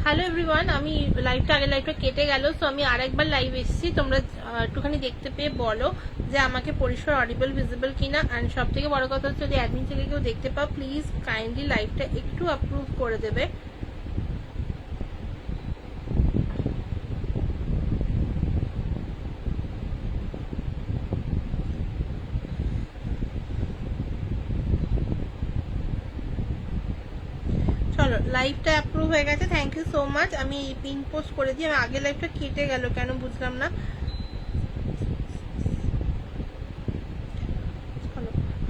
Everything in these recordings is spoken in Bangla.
হ্যালো এভরিওয়ান, আমি লাইভটা কেটে গেল, সো আমি আরেকবার লাইভ এসেছি। তোমরা একটুখানি দেখতে পেয়ে বলো যে আমাকে পরিষ্কার অডিবল ভিজিবল কিনা। অ্যান্ড সব থেকে বড় কথা হচ্ছে, যদি অ্যাডমিন থেকে কেউ দেখতে পাও, প্লিজ কাইন্ডলি লাইভটা একটু অ্যাপ্রুভ করে দেবে। চলো, লাইভটা অ্যাপ্রুভ হয়ে গেছে, থ্যাংক ইউ সো মাচ। আমি পিন পোস্ট করে দিই। আমি আগের লাইভটা কেটে গেল কেন বুঝলাম না।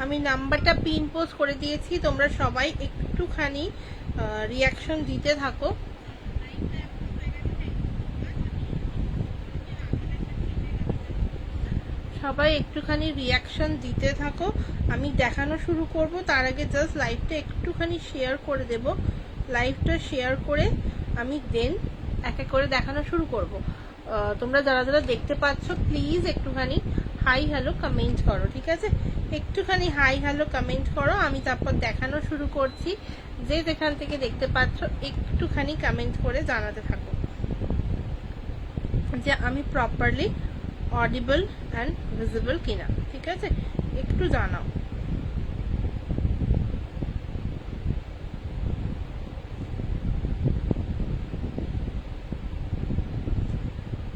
আমি নাম্বারটা পিন পোস্ট করে দিয়েছি, তোমরা সবাই একটুখানি রিয়াকশন দিতে থাকো। সবাই একটুখানি রিয়াকশন দিতে থাকো, আমি দেখানো শুরু করব। তার আগে জাস্ট লাইভটা একটুখানি শেয়ার করে দেব। লাইভটা শেয়ার করে আমি দেন এক এক করে দেখানো শুরু করব। তোমরা যারা যারা দেখতে পাচ্ছ, প্লিজ একটুখানি হাই হ্যালো কমেন্ট করো, ঠিক আছে? একটুখানি হাই হ্যালো কমেন্ট করো, আমি তারপর দেখানো শুরু করছি। যে যেখান থেকে দেখতে পাচ্ছ একটুখানি কমেন্ট করে জানাতে থাকো যে আমি প্রপারলি অডিবল অ্যান্ড ভিজিবল কিনা, ঠিক আছে? একটু জানাও।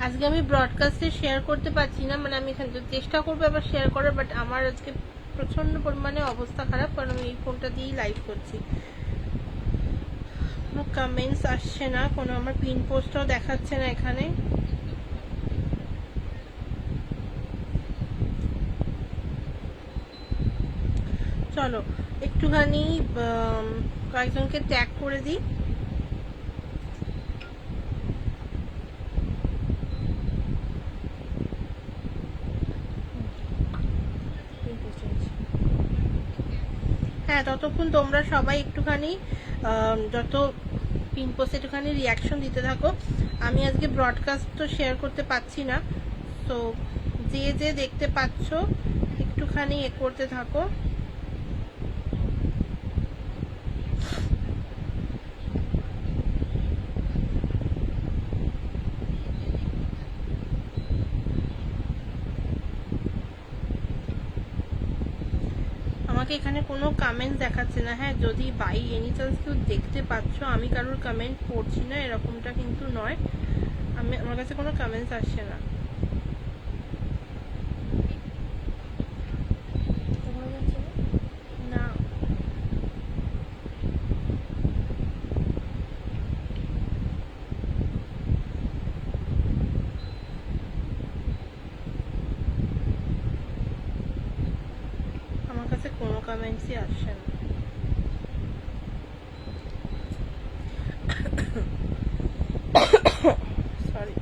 আজকে আমি ব্রডকাস্টে শেয়ার করতে পারছি না, মানে আমি এখানে চেষ্টা করবো আবার শেয়ার করার, বাট আমার আজকে প্রচন্ড পরিমাণে অবস্থা খারাপ, কারণ আমি এই ফোনটা দিয়েই লাইভ করছি। কোনো কমেন্টস আসছে না, কোনো আমার পিন পোস্টটাও দেখাচ্ছে না এখানে। চলো একটুখানি কয়েকজনকে ট্যাগ করে দিই। হ্যাঁ, ততক্ষণ তোমরা সবাই একটুখানি যত পিন পোস্ট একটুখানি রিয়াকশন দিতে থাকো। আমি আজকে ব্রডকাস্ট তো শেয়ার করতে পারছি না, তো যে যে দেখতে পাচ্ছ একটুখানি করতে থাকো। আমাকে এখানে কোনো কমেন্টস দেখাচ্ছে না। হ্যাঁ, যদি বাই এনি চান্স কেউ দেখতে পাচ্ছ, আমি কারোর কমেন্ট পড়ছি না এরকমটা কিন্তু নয়। আমার কাছে কোনো কমেন্টস আসছে না। না, আমার কাছে কোনো কমেন্টসই আসছে না। সরি।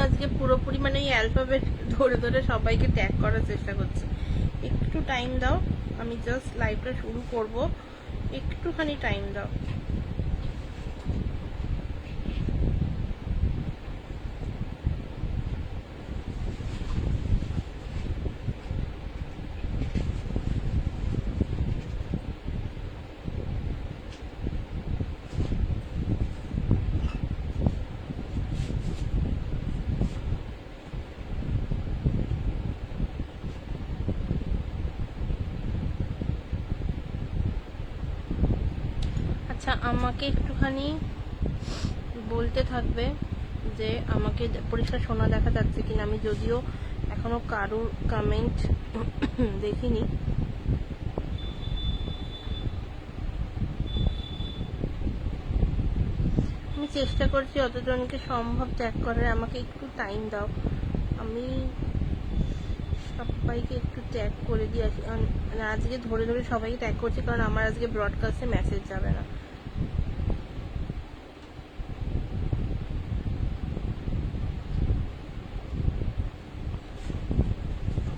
আজকে পুরোপুরি মানে এই অ্যালফাবেট ধরে ধরে সবাইকে ট্যাগ করার চেষ্টা করছি। একটু টাইম দাও, আমি জাস্ট লাইভটা শুরু করব, একটুখানি টাইম দাও। আচ্ছা, আমাকে একটুখানি বলতে থাকবে যে আমাকে পরিষ্কার শোনা দেখা যাচ্ছে কিনা। আমি যদিও এখনো কারোর কমেন্ট দেখিনি। আমি চেষ্টা করছি যতজনকে সম্ভব ট্যাগ করার। আমাকে একটু টাইম দাও, আমি সবাইকে একটু ট্যাগ করে দিয়ে আসি। মানে আজকে ধরে ধরে সবাইকে ট্যাগ করছি, কারণ আমার আজকে ব্রডকাস্টে মেসেজ যাবে না।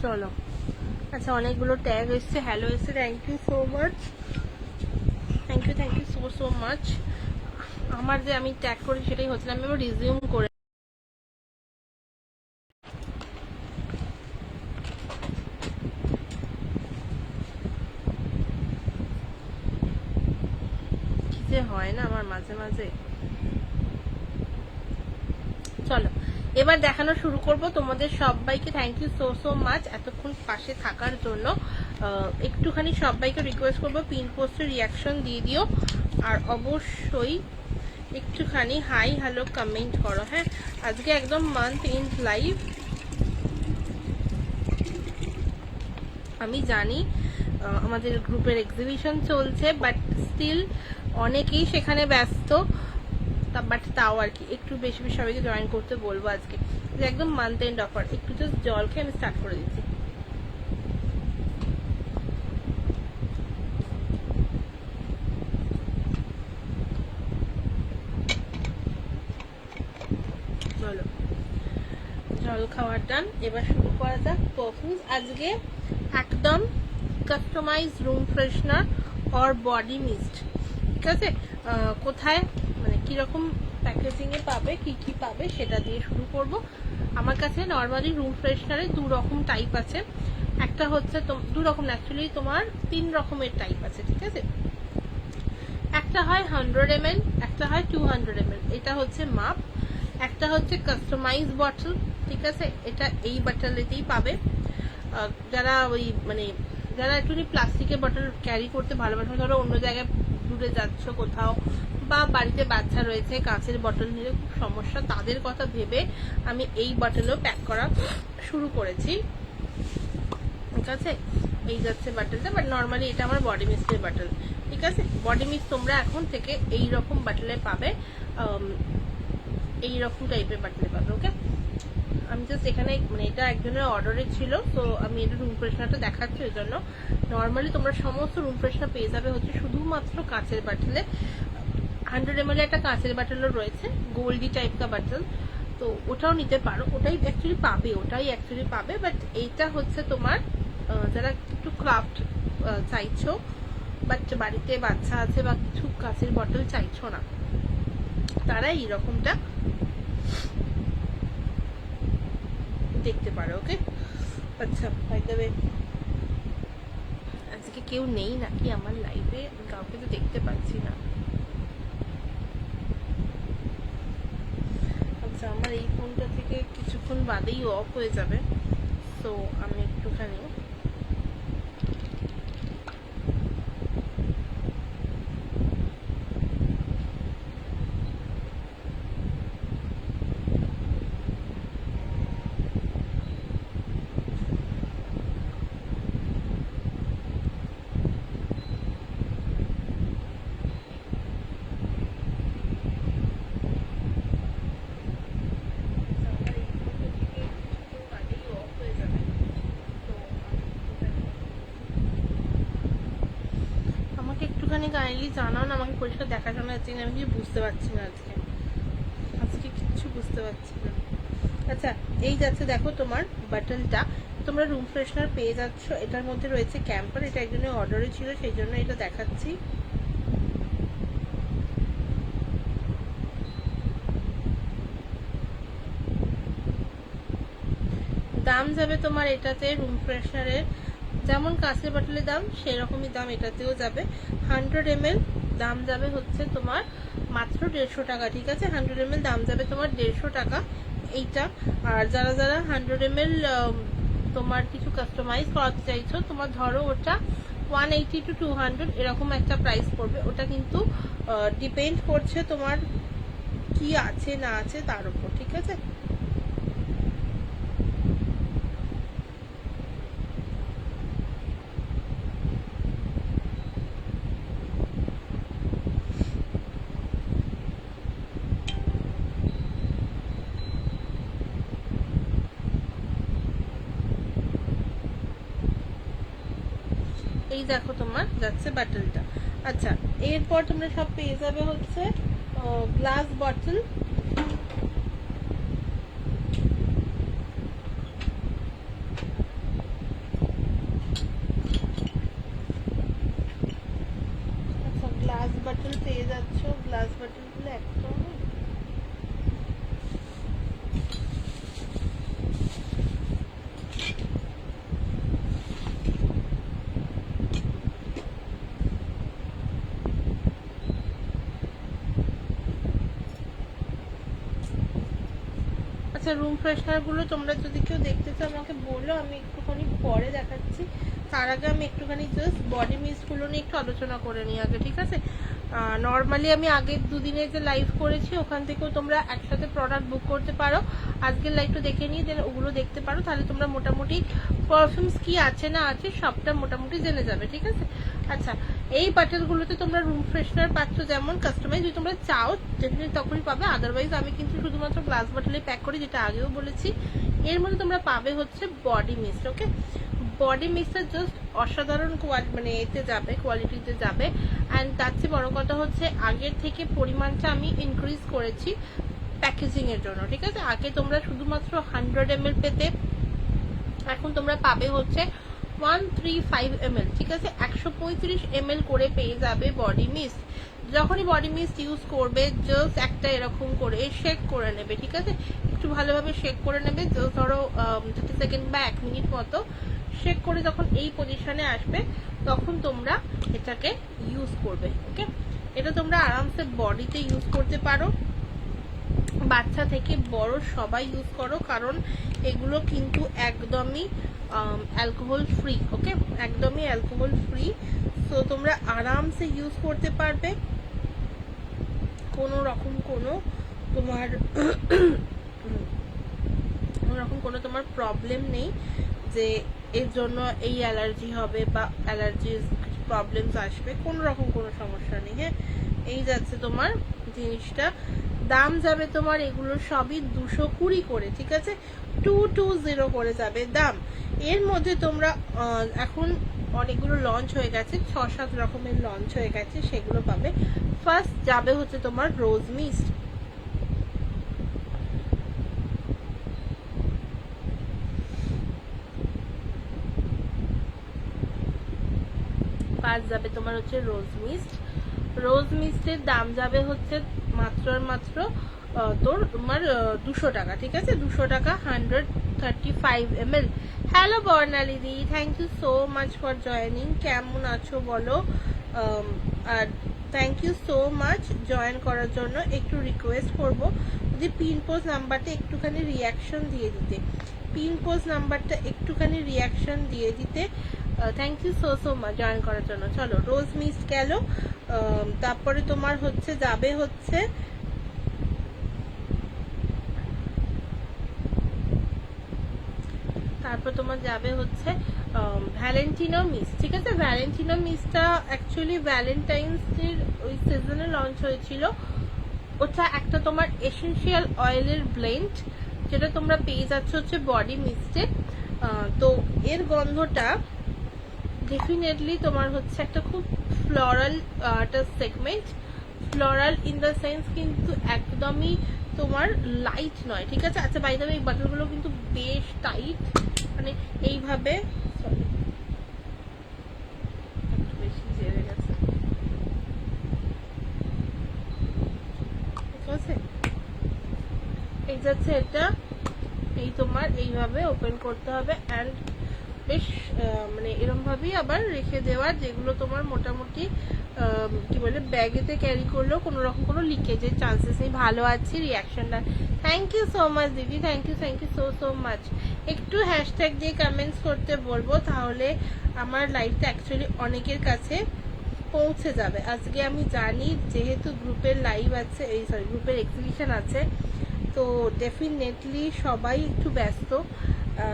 চলো, আচ্ছা অনেকগুলো ট্যাগ এসছে, হ্যালো এসছে, thank you so much, thank you so much. আমার যে আমি ট্যাগ করি সেটাই হচ্ছে না, আমি আবার রিজিউম করে কি যে হয় না আমার মাঝে মাঝে। চলো এবার দেখানো শুরু করব। তোমাদের সবাইকে থ্যাংক ইউ সো মাচ এতক্ষণ পাশে থাকার জন্য। একটুখানি সবাইকে রিকোয়েস্ট করবো পিন পোস্টের রিয়াকশন দিয়ে দিও, আর অবশ্যই একটুখানি হাই হ্যালো কমেন্ট করো। হ্যাঁ, আজকে একদম মান্থ ইন লাইভ। আমি জানি আমাদের গ্রুপের এক্সিবিশন চলছে, বাট স্টিল অনেকেই সেখানে ব্যস্ত, বাট তাও আর কি একটু বেশি বেশি সবাইকে জয়েন করতে বলবো আজকে। যে একদম মান্থ এন্ড অফার। একটু জাস্ট জল খেয়ে আমি স্টার্ট করে দিচ্ছি। চলো জল খাওয়ার টান, এবার শুরু করা যাক পারফিউমস। আজকে একদম customise room freshener or body mist, ঠিক আছে? কোথায় মানে কিরকম প্যাকেজিং এ পাবে, কি কি পাবে সেটা দিয়ে শুরু করব। আমার কাছে নর্মালি রুম ফ্রেশনারে দু রকম টাইপ আছে। একটা হচ্ছে দু রকম, অ্যাকচুয়ালি তোমার 3 রকমের টাইপ আছে, ঠিক আছে? একটা হয় 100 ml, একটা হয় 200 ml, এটা হচ্ছে মাপ। একটা হচ্ছে কাস্টমাইজ বটল, ঠিক আছে? এটা এই বটলেতেই পাবে। যারা ওই মানে যারা একটু প্লাস্টিকের বটল ক্যারি করতে ভালোবাসে, ধরো অন্য জায়গায় দূরে যাচ্ছ কোথাও, বা বাড়িতে বাচ্চা রয়েছে, কাঁচের বটল নিলে খুব সমস্যা, তাদের কথা ভেবে আমি এই বটলও প্যাক করা শুরু করেছি, ঠিক আছে? এই যাচ্ছে বটলটা, বাট নর্মালি এটা আমার বডি মিস্টের বটল, ঠিক আছে? বডি মিস্ট তোমরা এখন থেকে এই রকম বটলে পাবে, এই রকম টাইপের বটলে পাবে, ওকে? আমি জাস্ট এখানে মানে এটা একজনের অর্ডারে ছিল, তো আমি এটা রুম ফ্রেশনারটা দেখাচ্ছি ওই জন্য। নর্মালি তোমরা সমস্ত রুম ফ্রেশনার পেয়ে যাবে হচ্ছে শুধুমাত্র কাঁচের বাটলে। 100 ml একটা কাঁচের বাটলও রয়েছে, গোল্ডি টাইপ কা বাটল, তো ওটাও নিতে পারো। ওটাই অ্যাকচুয়ালি পাবে, বাট এইটা হচ্ছে তোমার যারা একটু ক্রাফট চাইছো, বাট বাড়িতে বাচ্চা আছে বা কিছু কাঁচের বটল চাইছো না, তারা এইরকমটা দেখতে পারো, ওকে? আচ্ছা, বাই দ্য ওয়ে আজকে কেউ নেই নাকি আমার লাইভে? কাউকে তো দেখতে পাচ্ছি না। আচ্ছা, আমার এই ফোনটা থেকে কিছুক্ষণ বাদেই অফ হয়ে যাবে, তো আমি একটুখানি কাইন্ডলি জানাও না, আমাকে পরিষ্কার দেখাশোনা যাচ্ছে না, আমি কিছু বুঝতে পারছি না আজকে কিচ্ছু বুঝতে পারছি না। আচ্ছা, এই যাচ্ছে দেখো তোমার বাটনটা, তোমরা রুম ফ্রেশনার পেয়ে যাচ্ছ। এটার মধ্যে রয়েছে ক্যাম্পার, এটা একজনের অর্ডারে ছিল সেই জন্য এটা দেখাচ্ছি। দাম যাবে তোমার এটাতে রুম ফ্রেশনারের যেমন কাঁচের বটলের দাম সেরকমই দাম এটাতেও যাবে। 100 ml দাম যাবে হচ্ছে তোমার মাত্র 150 টাকা, ঠিক আছে? 100 ml দাম যাবে তোমার 150 টাকা এইটা। আর যারা যারা 100 ml তোমার কিছু কাস্টমাইজ করাতে চাইছো, তোমার ধরো ওটা 180 to 200 এরকম একটা প্রাইস পড়বে। ওটা কিন্তু ডিপেন্ড করছে তোমার কি আছে না আছে তার উপর, ঠিক আছে। এই দেখো তোমার যাচ্ছে বাটলটা। আচ্ছা, এরপর তোমরা সব পেয়ে যাবে হচ্ছে গ্লাস বটল। আচ্ছা, গ্লাস বটল পেয়ে যাচ্ছ। গ্লাস বটল গুলো একদম আচ্ছা, রুম ফ্রেশনার গুলো তোমরা যদি কেউ দেখতে চাও আমাকে বলো, আমি একটুখানি পরে দেখাচ্ছি। তার আগে আমি একটুখানি জাস্ট বডি মিস্ট গুলো নিয়ে একটু আলোচনা করে নিই আগে, ঠিক আছে। নর্মালি আমি আগের দুদিনে যে লাইভ করেছি ওখান থেকেও তোমরা একসাথে প্রোডাক্ট বুক করতে পারো। আজকের লাইভটা দেখে নিয়ে দেন ওগুলো দেখতে পারো, তাহলে তোমরা মোটামুটি পারফিউমস কি আছে না আছে সবটা মোটামুটি জেনে যাবে, ঠিক আছে। আচ্ছা, এই বাটলগুলোতে তোমরা রুম ফ্রেশনার পাচ্ছ, যেমন কাস্টমাইজ যদি তোমরা চাও ডেফিনেটলি তখনই পাবে। আদারওয়াইজ আমি কিন্তু শুধুমাত্র গ্লাস বটলে প্যাক করি, যেটা আগেও বলেছি। এর মধ্যে তোমরা পাবে হচ্ছে বডি মিস্ট। ওকে, বডি মিস্টটা জাস্ট অসাধারণ মানে এতে যাবে, কোয়ালিটিতে যাবে। অ্যান্ড তার চেয়ে বড় কথা হচ্ছে আগের থেকে পরিমাণটা আমি ইনক্রিজ করেছি প্যাকেজিং এর জন্য, ঠিক আছে। আগে তোমরা শুধুমাত্র 100 ml পেতে, এখন তোমরা পাবে হচ্ছে 135 ml, ঠিক আছে। 135 ml করে পেয়ে যাবে বডি মিস্ট। যখনই বডি মিস্ট ইউজ করবে জাস্ট একটা এরকম করে শেক করে নেবে, ঠিক আছে। একটু ভালোভাবে শেক করে নেবে, ধরো 30 সেকেন্ড বা 1 মিনিট মতো শেক করে যখন এই পজিশনে আসবে তখন তোমরা এটাকে ইউজ করবে। ওকে, এটা তোমরা আরামসে বডিতে ইউজ করতে পারো, বাচ্চা থেকে বড় সবাই ইউজ করো, কারণ এগুলো কিন্তু একদমই অ্যালকোহল ফ্রি। ওকে, একদমই অ্যালকোহল ফ্রি। সো তোমরা আরামসে ইউজ করতে পারবে, কোনো রকম কোনো তোমার প্রবলেম নেই যে এর জন্য এই অ্যালার্জি হবে বা অ্যালার্জির প্রবলেমস আসবে, কোনো রকম কোনো সমস্যা নেই। হ্যাঁ, এই যাচ্ছে তোমার জিনিসটা। দাম যাবে তোমার এগুলো সবই 220 করে, ঠিক আছে। 220 করে যাবে দাম। এর মধ্যে তোমরা এখন অনেকগুলো লঞ্চ হয়ে গেছে, 6-7 রকমের লঞ্চ হয়ে গেছে, সেগুলো পাবে। ফার্স্ট যাবে হচ্ছে তোমার রোজ মিস্ট। ফার্স্ট যাবে তোমার হচ্ছে রোজ মিস্ট। রোজ মিস্টের দাম যাবে হচ্ছে মাত্র আর মাত্র তোমার 200 টাকা, ঠিক আছে। 200 টাকা, 135 ml। Hello Barnali di, thank you so much for joining. কেমন আছো বলো? আর thank you so much join করার জন্য। একটু রিকোয়েস্ট করব যদি পিন পোস্ট নাম্বারটা একটুখানি রিয়াকশন দিয়ে দিতে, পিন পোস্ট নাম্বারটা একটুখানি রিয়াকশন দিয়ে দিতে। Thank you so much join করার জন্য। চলো, রোজ মিস্ট গেল। তারপরে তোমার হচ্ছে যাবে হচ্ছে ভ্যালেন্টিনো মিস্ট, ঠিক আছে। ভ্যালেন্টিনো মিস্টটা অ্যাকচুয়ালি ভ্যালেন্টাইন্স ডের ওই সিজনে লঞ্চ হয়েছিল। ওটা একটা তোমার এসেনশিয়াল অয়েলের ব্লেন্ড, যেটা তোমরা পেয়ে যাচ্ছ হচ্ছে বডি মিস্টে। তো এর গন্ধটা ডেফিনেটলি তোমার হচ্ছে একটা খুব ফ্লোরাল একটা segment. Floral in the sense কিন্তু একদমই তোমার লাইট নয়, ঠিক আছে। আচ্ছা, বাই দ্য ওয়ে এই বাটলগুলো কিন্তু বেশ টাইট, মানে এইভাবে বেশি জেরে গেছে, ঠিক আছে। এই যাচ্ছে এটা, এই তোমার এইভাবে ওপেন করতে হবে। অ্যান্ড বেশ মানে এরমভাবেই আবার রেখে দেওয়ার, যেগুলো তোমার মোটামুটি কি বলে ব্যাগেতে ক্যারি করলেও কোনো রকম কোনো লিকেজের চান্সেস নেই। ভালো আছি, রিয়াকশনটা থ্যাংক ইউ সো মাচ দিদি, থ্যাংক ইউ সো মাচ। একটু হ্যাশট্যাগ দিয়ে কমেন্টস করতে বলবো, তাহলে আমার লাইভটা অ্যাকচুয়ালি অনেকের কাছে পৌঁছে যাবে। আজকে আমি জানি যেহেতু গ্রুপের লাইভ আছে, এই সরি গ্রুপের এক্সিবিশন আছে, তো ডেফিনেটলি সবাই একটু ব্যস্ত,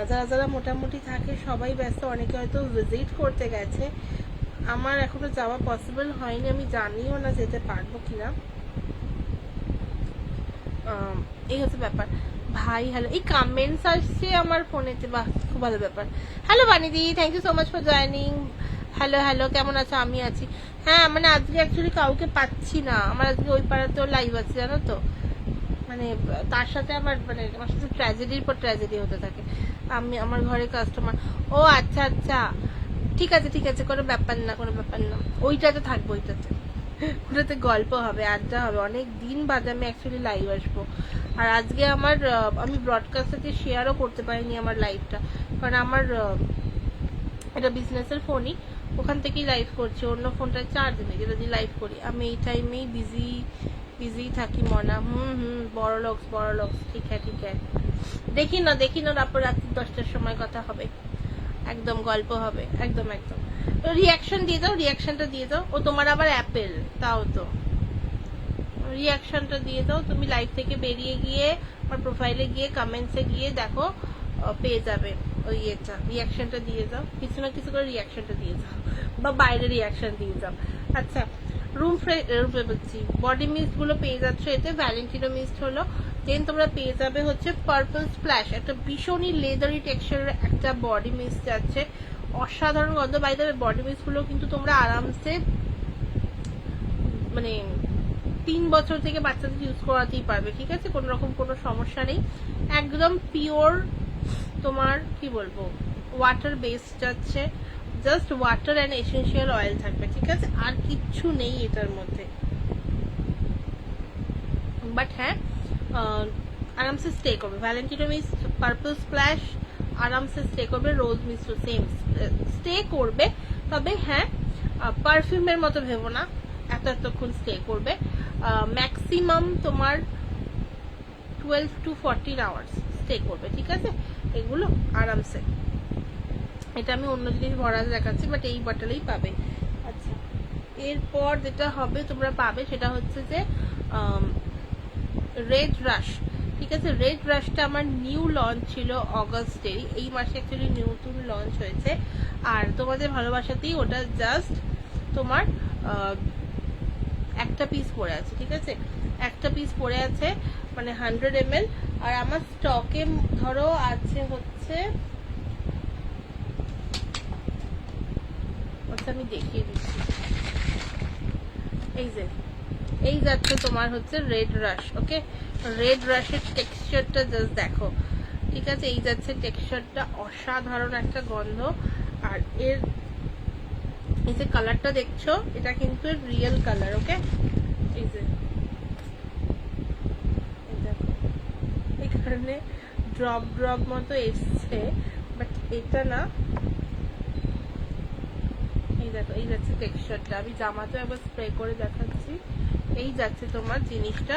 যারা যারা মোটামুটি থাকে সবাই ব্যস্ত, অনেকে হয়তো ভিজিট করতে গেছে। আমার এখনো যাওয়া পসিবল হয়নি, আমি জানিও না যেতে পারবো কিনা, এই হচ্ছে ব্যাপার। ভাই হ্যালো, এই কমেন্টস আসছে আমার ফোনেতে, বাহ খুব ভালো ব্যাপার। হ্যালো বানিদি, thank you so much for joining. Hello hello, কেমন আছো? আমি আছি। হ্যাঁ মানে আজকে অ্যাকচুয়ালি কাউকে পাচ্ছি না, আমার আজকে ওই পাড়াতেও লাইভ আছে জানো তো, মানে তার সাথে আমার মানে আমার সাথে ট্র্যাজেডির পর ট্র্যাজেডি হতে থাকে। আমি আমার ঘরে কাস্টমার, ও আচ্ছা আচ্ছা ঠিক আছে ঠিক আছে, কোনো ব্যাপার না কোনো ব্যাপার না, ওইটাতে থাকবো, ওটাতে গল্প হবে, আড্ডা হবে, অনেক দিন বাদে আমি অ্যাকচুয়ালি লাইভ আসবো। আর আজকে আমার আমি ব্রডকাস্টে শেয়ারও করতে পারিনি আমার লাইভটা, কারণ আমার এটা বিজনেসের ফোনই, ওখান থেকেই লাইভ করছি, অন্য ফোনটা চার্জ নেই যেটা দিয়ে লাইভ করি। আমি এই টাইমেই বিজি থাকি মনা। বড় লোকস ঠিক হ্যাঁ দেখি না তারপর রাত্রি 10টার সময় কথা হবে, একদম গল্প হবে, একদম রিয়াকশন দিয়ে দাও, রিয়াকশনটা দিয়ে দাও। ও তোমার আবার অ্যাপেল, তাও তো রিয়াকশনটা দিয়ে দাও। তুমি লাইভ থেকে বেরিয়ে গিয়ে আমার প্রোফাইলে গিয়ে কমেন্টসে গিয়ে দেখো, পেয়ে যাবে ওই এটা, রিয়াকশনটা দিয়ে দাও, কিছু না কিছু করে রিয়াকশনটা দিয়ে দাও, বা বাইরে রিয়াকশন দিয়ে দাও। আচ্ছা রুম বলছি বডি মিস্ট গুলো পেয়ে যাচ্ছ এতে, ভ্যালেন্টিনো মিস্ট হলো, দেন তোমরা পেয়ে যাবে হচ্ছে পার্পল স্প্ল্যাশ, একটা ভীষণই লেদারি টেক্সচারের একটা বডি মিস্ট যাচ্ছে, অসাধারণ গন্ধ। বাইরে বডি মিস্ট গুলো কিন্তু তোমরা আরামসে মানে 3 বছর থেকে বাচ্চাদের ইউজ করাতেই পারবে, ঠিক আছে, কোনো রকম কোনো সমস্যা নেই, একদম পিওর তোমার কি বলবো ওয়াটার বেস যাচ্ছে, just water and essential oil থাকবে, ঠিক আছে, আর কিচ্ছু নেই এটার মধ্যে। বাট হ্যাঁ আরামসে স্টে করবে, ভ্যালেন্টিনো মিস্ট পার্পল স্প্ল্যাশ আরামসে স্টে করবে, রোজ মিস্ট সেম স্টে করবে, তবে হ্যাঁ পারফিউমের মতো ভেবো না এতক্ষণ স্টে করবে, ম্যাক্সিমাম তোমার 12 to 14 আওয়ার্স স্টে করবে, ঠিক আছে, এগুলো আরামসে। এটা আমি অন্য জিনিস ভরা দেখাচ্ছি, বাট এই বটলেই পাবে। আচ্ছা এরপর যেটা হবে তোমরা পাবে সেটা হচ্ছে যে রেড রাশ, ঠিক আছে, রেড রাশটা আমার নিউ লঞ্চ ছিল অগস্টেরই, এই মাসে অ্যাকচুয়ালি নতুন লঞ্চ হয়েছে, আর তোমাদের ভালোবাসাতেই ওটা জাস্ট তোমার একটা পিস পড়ে আছে, ঠিক আছে, একটা পিস পড়ে আছে মানে 100 ml, আর আমার স্টকে ধরো আছে হচ্ছে, আমি দেখিয়ে দিচ্ছি, এই যাচ্ছে তোমার হচ্ছে রেড রাশ, ওকে, রেড রাশের টেক্সচারটা জাস্ট দেখো, ঠিক আছে, এই যাচ্ছে টেক্সচারটা, অসাধারণ একটা গন্ধ, আর এর এই যে কালারটা দেখছো এটা কিন্তু রিয়েল কালার, ওকে, এই যে এখানে ড্রপ মতো এসছে, বাট এটা না, এই দেখো এই যাচ্ছে টেক্সচারটা, আমি জামাতে একবার স্প্রে করে দেখাচ্ছি, এই যাচ্ছে তোমার জিনিসটা,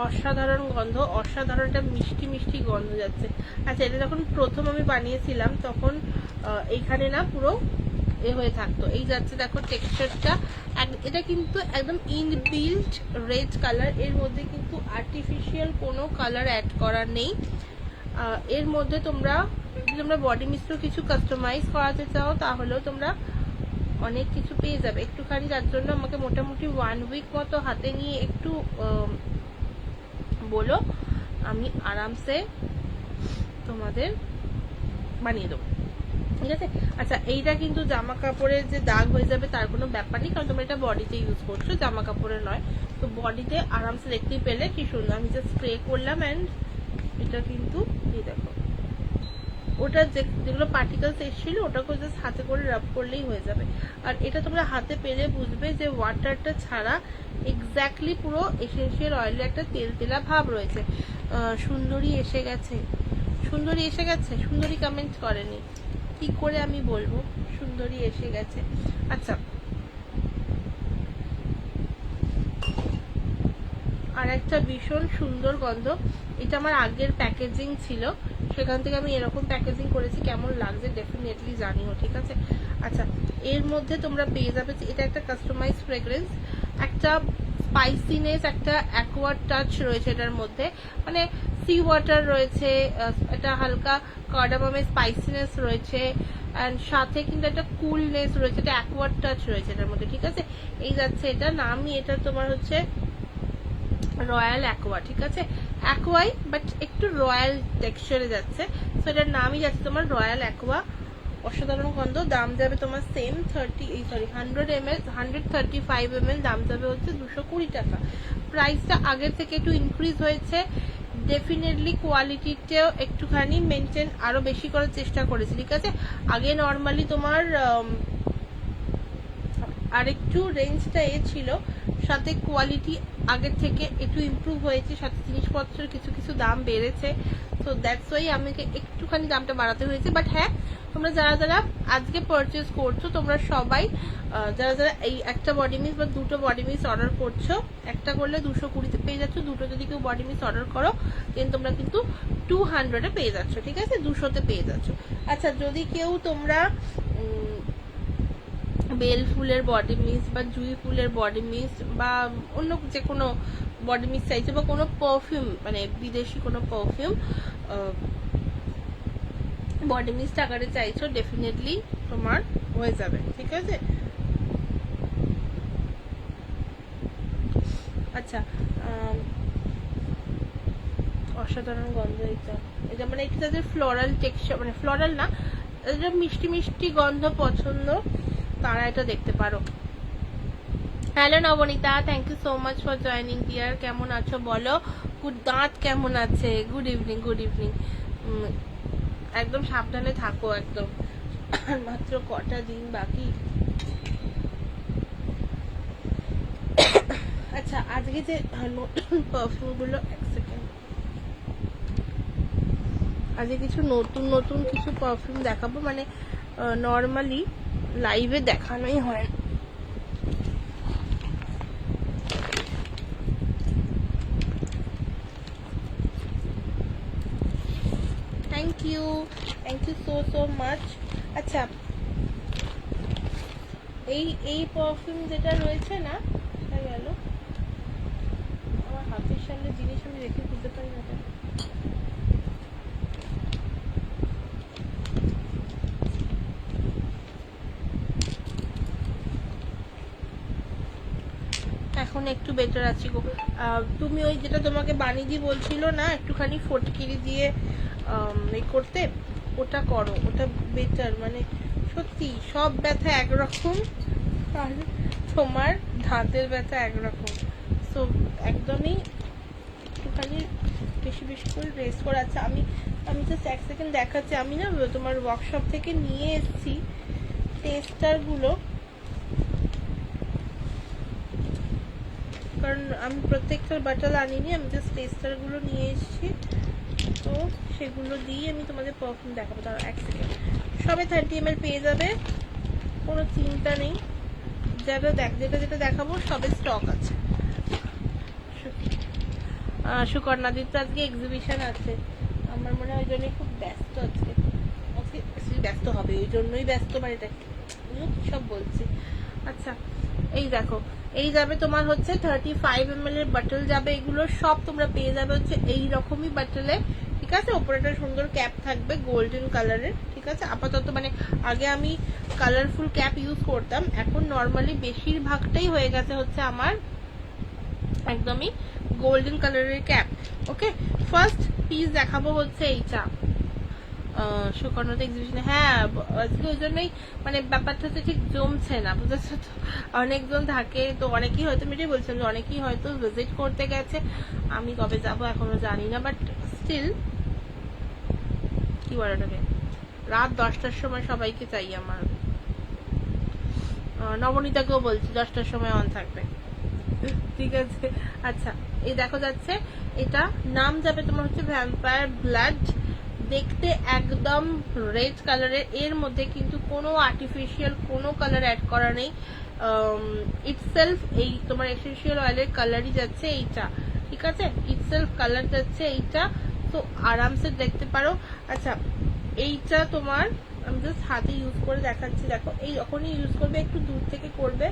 অসাধারণ গন্ধ, অসাধারণ একটা মিষ্টি গন্ধ যাচ্ছে। আচ্ছা এটা যখন প্রথম আমি বানিয়েছিলাম তখন এইখানে না পুরো এ হয়ে থাকতো, এই যাচ্ছে দেখো টেক্সচারটা, এটা কিন্তু একদম ইনবিল্ট রেড কালার, এর মধ্যে কিন্তু আর্টিফিশিয়াল কোনো কালার অ্যাড করা নেই, এর মধ্যে তোমরা যদি তোমরা বডি মিস্টও কিছু কাস্টমাইজ করাতে চাও তাহলেও তোমরা অনেক কিছু পেয়ে যাবে একটুখানি, যার জন্য আমাকে মোটামুটি 1 উইক মতো হাতে নিয়ে একটু বলো, আমি আরামসে তোমাদের বানিয়ে দেবো, ঠিক আছে। আচ্ছা এইটা কিন্তু জামা কাপড়ের যে দাগ হয়ে যাবে তার কোনো ব্যাপার নেই, কারণ তোমরা এটা বডিতে ইউজ করছো, জামা কাপড়ে নয়, তো বডিতে আরামসে দেখতেই পেলে কি সুন্দর, আমি জাস্ট স্প্রে করলাম, অ্যান্ড এটা কিন্তু এই দেখো ওটা যেগুলো পার্টিকেলস এসেছিল ওটাকে জাস্ট হাতে করে রাব করলেই হয়ে যাবে, আর এটা তোমরা হাতে পেলে বুঝবে যে ওয়াটারটা ছাড়া এক্স্যাক্টলি পুরো এসেনশিয়াল অয়েলের একটা তেলতেলা ভাব রয়েছে। সুন্দরী এসে গেছে, সুন্দরী কমেন্ট করেনি, কি করে আমি বলবো, সুন্দরী এসে গেছে। আচ্ছা, আর একটা ভীষণ সুন্দর গন্ধ, এটা আমার আগের প্যাকেজিং ছিল, সেখান থেকে আমি এরকম প্যাকেজিং করেছি, কেমন লাগছে ডেফিনেটলি জানিও, ঠিক আছে। আচ্ছা, এর মধ্যে তোমরা পেয়ে যাবে, এটা একটা কাস্টমাইজ ফ্রেগ্রেন্স, একটা স্পাইসিনেস, একটা অ্যাকোয়া টাচ রয়েছে এটার মধ্যে, মানে সি ওয়াটার রয়েছে, একটা হালকা কার্ডামামের স্পাইসিনেস রয়েছে, অ্যান্ড সাথে কিন্তু একটা কুলনেস রয়েছে, একটা অ্যাকোয়া টাচ রয়েছে এটার মধ্যে, ঠিক আছে। এই যাচ্ছে এটা নামই, এটা তোমার হচ্ছে রয়্যাল অ্যাকোয়া, ঠিক আছে, অ্যাকোয়াই বাট একটু রয়্যাল টেক্সচারে যাচ্ছে, তো এটার নামই যাচ্ছে তোমার রয়্যাল অ্যাকোয়া। অসাধারণ গন্ধ। দাম যাবে তোমার সেম 100 ml 135 ml, দাম যাবে হচ্ছে 220 টাকা। প্রাইসটা আগের থেকে একটু ইনক্রিজ হয়েছে, ডেফিনেটলি কোয়ালিটিটাও একটুখানি মেনটেন আরো বেশি করার চেষ্টা করেছি, ঠিক আছে। আগে নর্মালি তোমার আর একটু রেঞ্জটা ছিল, সাথে কোয়ালিটি আগের থেকে একটু ইমপ্রুভ হয়েছে, সাথে জিনিসপত্রের কিছু কিছু দাম বেড়েছে, তো দ্যাটস ওয়াই আমাকে একটুখানি দামটা বাড়াতে হয়েছে। বাট হ্যাঁ, তোমরা যারা যারা আজকে পারচেস করছো, তোমরা সবাই যারা যারা এই একটা বডি মিস বা দুটো বডি মিস অর্ডার করছো, একটা করলে 220-তে পেয়ে যাচ্ছ, দুটো যদি কেউ বডি মিস অর্ডার করো দেন তোমরা কিন্তু 200-এ পেয়ে যাচ্ছ, ঠিক আছে, 200-তে পেয়ে যাচ্ছ। আচ্ছা, যদি কেউ তোমরা বেল ফুলের বডি মিস্ট বা জুঁই ফুলের বডি মিস্ট বা অন্য যে কোনো বডি মিস্ট চাইছো, বা কোনো পারফিউম মানে বিদেশি কোনো পারফিউম বডি মিস্ট আকারে চাইছো, ডেফিনেটলি তোমার হয়ে যাবে, ঠিক আছে। আচ্ছা, অসাধারণ গন্ধ এটা, এটা মানে এটা তাদের ফ্লোরাল টেক্সচার, মানে ফ্লোরাল না, এটা মিষ্টি মিষ্টি গন্ধ পছন্দ তারা এটা দেখতে পারো। Hello Nabanita, thank you so much for joining dear, কেমন আছো বলো? গুড, দাঁত কেমন আছে? Good evening, good evening. একদম সাবধানে থাকো, একদম মাত্র কটা দিন বাকি। আচ্ছা, আজকে যে নতুন পারফিউমগুলো, এক সেকেন্ড, আজকে কিছু নতুন নতুন কিছু পারফিউম দেখাবো, মানে নর্মালি লাইভে দেখানোই হয়। Thank you so much. আচ্ছা, এই পারফিউম যেটা রয়েছে না, গেল আমার হাতের সামনে জিনিস আমি রেখে বুঝতে পারি না। এখন একটু বেটার আছি গো। তুমি ওই যেটা তোমাকে বানিয়ে বলছিল না একটুখানি ফটকিরি দিয়ে এই করতে, ওটা করো, ওটা বেটার, মানে সত্যি সব ব্যথা একরকম আর তোমার দাঁতের ব্যথা একরকম, সো একদমই একটুখানি বেশি বেশি করে রেস্ট করে। আচ্ছা, আমি জাস্ট এক সেকেন্ড দেখাচ্ছি, আমি না তোমার ওয়ার্কশপ থেকে নিয়ে এসেছি টেস্টারগুলো, কারণ আমি প্রত্যেকটার বাটল আনিনি, আমি জাস্ট টেস্টারগুলো নিয়ে এসেছি, তো সেগুলো দিয়ে আমি তোমাদের পারফিউম দেখাবো। তার এক সেকেন্ড, সবে 30 ml পেয়ে যাবে, কোনো চিন্তা নেই। যেটা যেটা দেখাবো সবে স্টক আছে। সুকর্ণাদির তো আজকে এক্সিবিশন আছে, আমার মনে হয় ওই জন্যই খুব ব্যস্ত আজকে ব্যস্ত হবে, ওই জন্যই ব্যস্ত, মানে এটা সব বলছি। আচ্ছা, এই দেখো, এই যাবে তোমার হচ্ছে 35 ml এর বাটল যাবে, এগুলো সব তোমরা পেয়ে যাবে হচ্ছে এই রকমই বাটলে, ঠিক আছে। ওপরে একটা সুন্দর ক্যাপ থাকবে গোল্ডেন কালারের, ঠিক আছে। আপাতত মানে আগে আমি কালারফুল ক্যাপ ইউজ করতাম, এখন নর্মালি বেশিরভাগটাই হয়ে গেছে হচ্ছে আমার একদমই গোল্ডেন কালারের ক্যাপ। ওকে, ফার্স্ট পিস দেখাবো হচ্ছে এইটা সুকর্ণতা এক্সিবিশনে। হ্যাঁ, আজকে ওই জন্যই মানে ব্যাপারটা হচ্ছে ঠিক জমছে না, বুঝেছো তো, অনেকজন থাকে তো, অনেকেই হয়তো মেয়েটাই বলছেন যে অনেকেই হয়তো ভিজিট করতে গেছে, আমি কবে যাব এখনো জানি না, বাট স্টিল কি বলে ওটাকে, রাত 10টার সময় সবাইকে চাই আমার। নবনীতাকেও বলছি 10টার সময় অন থাকবে, ঠিক আছে। আচ্ছা, এই দেখো যাচ্ছে, এটা নাম যাবে তোমার হচ্ছে ভ্যাম্পায়ার ব্লাড দেখতে একদম রেড কালারের, এর মধ্যে কিন্তু কোনো আর্টিফিশিয়াল কোনো কালার অ্যাড করা নেই। ইটসেলফ এই তোমার এসেনশিয়াল অয়েলের কালারই যাচ্ছে এইটা, ঠিক আছে, ইটসেলফ কালার যাচ্ছে এইটা, তো আরামসে দেখতে পারো। আচ্ছা এইটা তোমার আমি জাস্ট হাতে ইউজ করে দেখাচ্ছি, দেখো এই যখনই ইউজ করবে একটু দূর থেকে করবে,